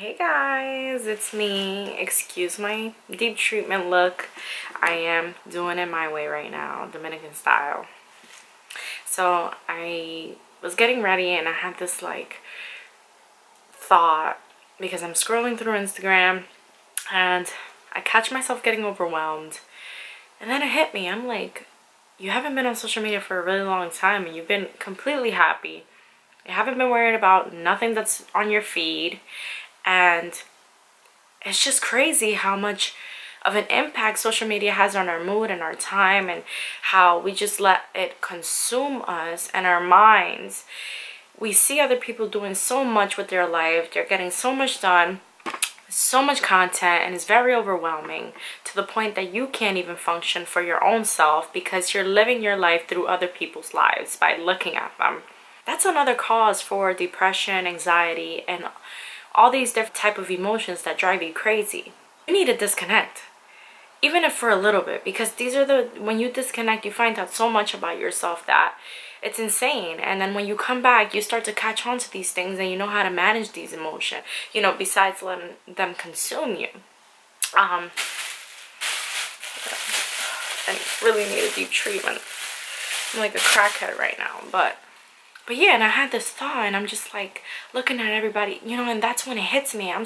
Hey guys, it's me. Excuse my deep treatment look. I am doing it my way right now, Dominican style. So I was getting ready and I had this like thought because I'm scrolling through Instagram and I catch myself getting overwhelmed. And then it hit me. I'm like, you haven't been on social media for a really long time and you've been completely happy. You haven't been worried about nothing that's on your feed. And it's just crazy how much of an impact social media has on our mood and our time, and how we just let it consume us and our minds. We see other people doing so much with their life. They're getting so much done, so much content, and it's very overwhelming to the point that you can't even function for your own self because you're living your life through other people's lives by looking at them. That's another cause for depression, anxiety, and all these different type of emotions that drive you crazy. You need to disconnect, even if for a little bit, because when you disconnect, you find out so much about yourself that it's insane. And then when you come back, you start to catch on to these things and you know how to manage these emotions, besides letting them consume you. I really need a deep treatment. I'm like a crackhead right now, but yeah, and I had this thought and I'm just like looking at everybody, and that's when it hits me. I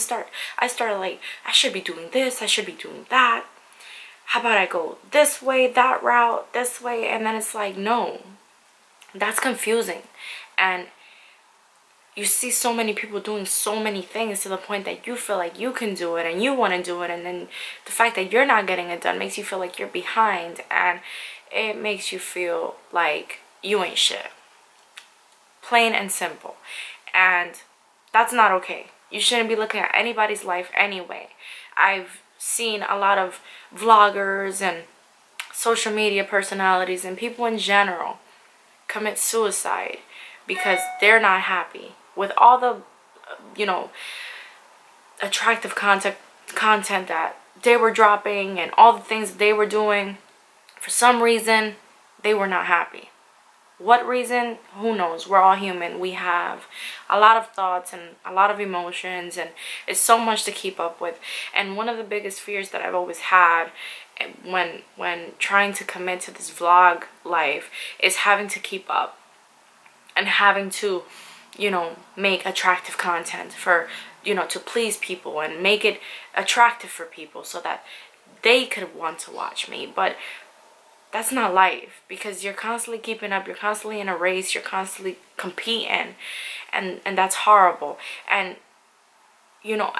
started like, I should be doing this, I should be doing that. How about I go this way, that route, this way? And then it's like, no, that's confusing. And you see so many people doing so many things to the point that you feel like you can do it and you want to do it. And then the fact that you're not getting it done makes you feel like you're behind. And it makes you feel like you ain't shit. Plain and simple. And that's not okay. You shouldn't be looking at anybody's life anyway. I've seen a lot of vloggers and social media personalities and people in general commit suicide because they're not happy with all the attractive content that they were dropping and all the things that they were doing. For some reason, they were not happy. What reason? Who knows? We're all human. We have a lot of thoughts and a lot of emotions, and it's so much to keep up with. And one of the biggest fears that I've always had when trying to commit to this vlog life is having to keep up and having to make attractive content for to please people and make it attractive for people so that they could want to watch me. But that's not life, because you're constantly keeping up, you're constantly in a race, you're constantly competing, and that's horrible. And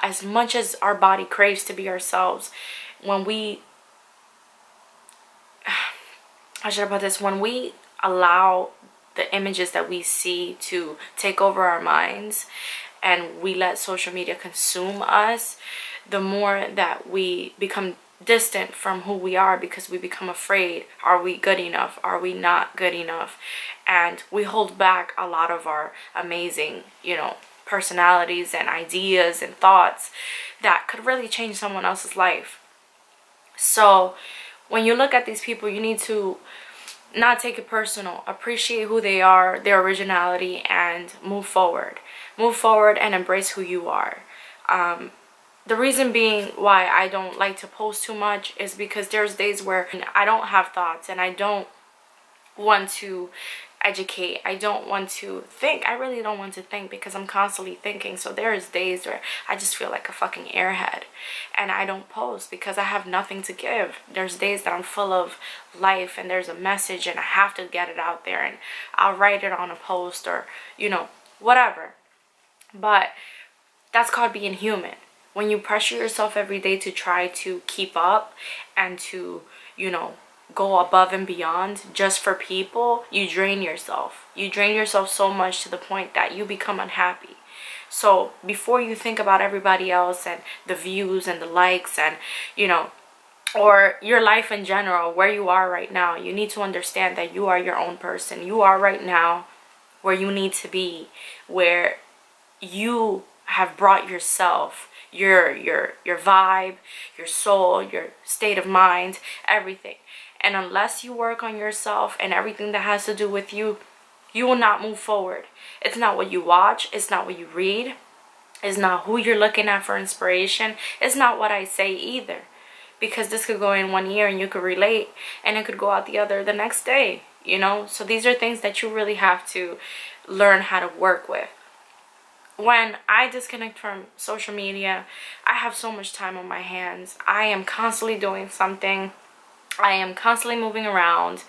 as much as our body craves to be ourselves, when we when we allow the images that we see to take over our minds and we let social media consume us, the more that we become distant from who we are, because we become afraid. Are we good enough? Are we not good enough? And we hold back a lot of our amazing personalities and ideas and thoughts that could really change someone else's life. So when you look at these people, you need to not take it personal. Appreciate who they are, their originality, and move forward and embrace who you are. The reason being why I don't like to post too much is because there's days where I don't have thoughts and I don't want to educate. I don't want to think. I really don't want to think because I'm constantly thinking. So there's days where I just feel like a fucking airhead and I don't post because I have nothing to give. There's days that I'm full of life and there's a message and I have to get it out there, and I'll write it on a post or whatever. But that's called being human. When you pressure yourself every day to try to keep up and to, go above and beyond just for people, you drain yourself. You drain yourself so much to the point that you become unhappy. So before you think about everybody else and the views and the likes and, or your life in general, where you are right now, you need to understand that you are your own person. You are right now where you need to be, where you have brought yourself, your vibe, your soul, your state of mind, everything. And unless you work on yourself and everything that has to do with you, you will not move forward. It's not what you watch, it's not what you read, It's not who you're looking at for inspiration. It's not what I say either. Because this could go in one ear and you could relate, and it could go out the other the next day, you know? So these are things that you really have to learn how to work with. When I disconnect from social media, I have so much time on my hands. I am constantly doing something. I am constantly moving around.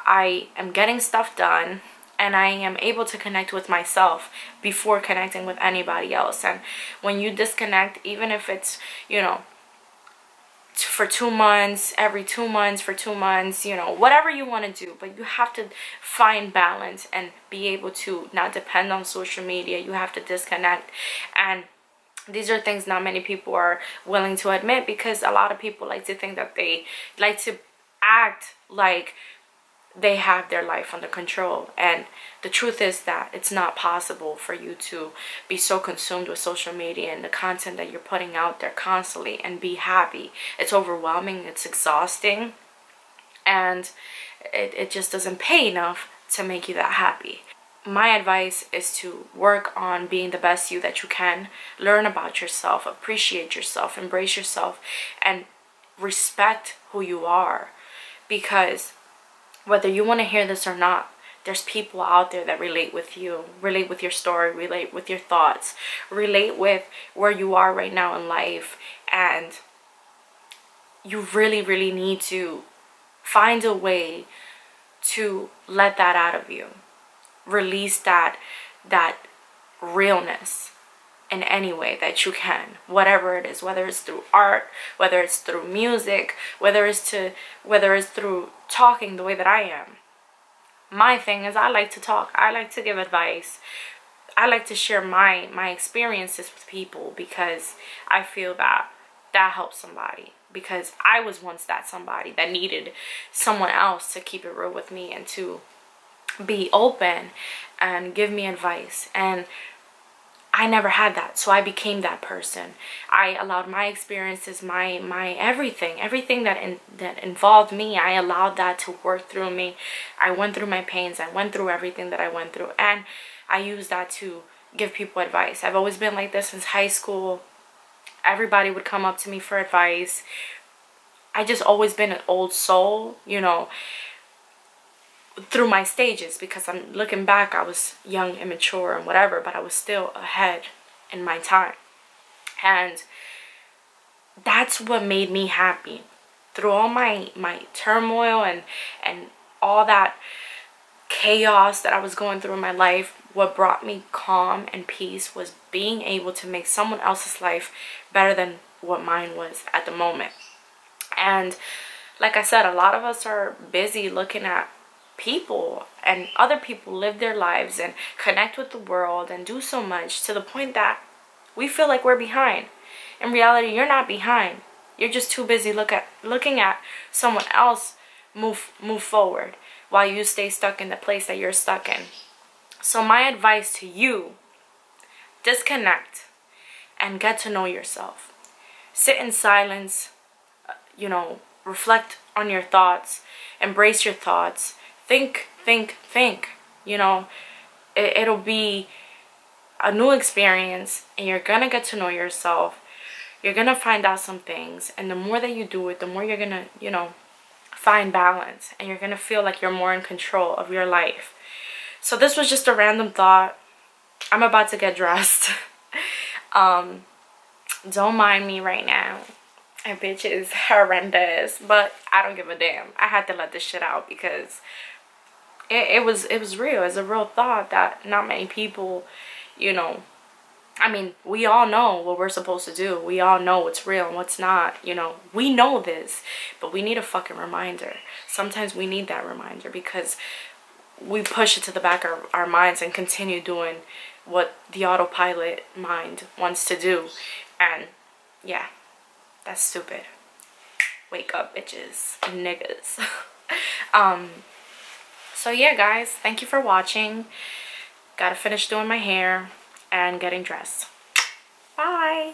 I am getting stuff done. And I am able to connect with myself before connecting with anybody else. And when you disconnect, even if it's, you know, for 2 months, every 2 months, for 2 months, you know, whatever you want to do, but you have to find balance and be able to not depend on social media. You have to disconnect. And these are things not many people are willing to admit, because a lot of people like to think that they like to act like they have their life under control. And the truth is that it's not possible for you to be so consumed with social media and the content that you're putting out there constantly and be happy. It's overwhelming, it's exhausting, and it just doesn't pay enough to make you that happy. My advice is to work on being the best you that you can. Learn about yourself, appreciate yourself, embrace yourself, and respect who you are. Because whether you want to hear this or not, there's people out there that relate with you, relate with your story, relate with your thoughts, relate with where you are right now in life. And you really, really need to find a way to let that out of you. Release that realness in any way that you can, whatever it is, whether it's through art, whether it's through music, whether it's through talking the way that I am. My thing is, I like to talk, I like to give advice, I like to share my experiences with people, because I feel that helps somebody. Because I was once that somebody that needed someone else to keep it real with me and to be open and give me advice, and I never had that, so I became that person. I allowed my experiences, my everything that involved me, I allowed that to work through me. I went through my pains, I went through everything that I went through, and I used that to give people advice. I've always been like this since high school. Everybody would come up to me for advice. I just always been an old soul, you know, through my stages, because I'm looking back, I was young, immature, and whatever, but I was still ahead in my time. And that's what made me happy through all my turmoil and all that chaos that I was going through in my life. What brought me calm and peace was being able to make someone else's life better than what mine was at the moment. And like I said, a lot of us are busy looking at people, and other people live their lives and connect with the world and do so much, to the point that we feel like we're behind. In reality, you're not behind. You're just too busy looking at someone else move forward, while you stay stuck in the place that you're stuck in. So my advice to you: disconnect and get to know yourself. Sit in silence, you know, reflect on your thoughts, embrace your thoughts. Think, you know, it'll be a new experience, and you're gonna get to know yourself. You're gonna find out some things, and the more that you do it, the more you're gonna, you know, find balance, and you're gonna feel like you're more in control of your life. So this was just a random thought. I'm about to get dressed. Don't mind me right now. My bitch is horrendous, but I don't give a damn. I had to let this shit out, because it was real. It's a real thought that not many people, you know, I mean, we all know what we're supposed to do. We all know what's real and what's not, you know. We know this, but we need a fucking reminder. Sometimes we need that reminder, because we push it to the back of our minds and continue doing what the autopilot mind wants to do. And yeah, that's stupid. Wake up, bitches and niggas. So yeah, guys, thank you for watching. Gotta finish doing my hair and getting dressed. Bye.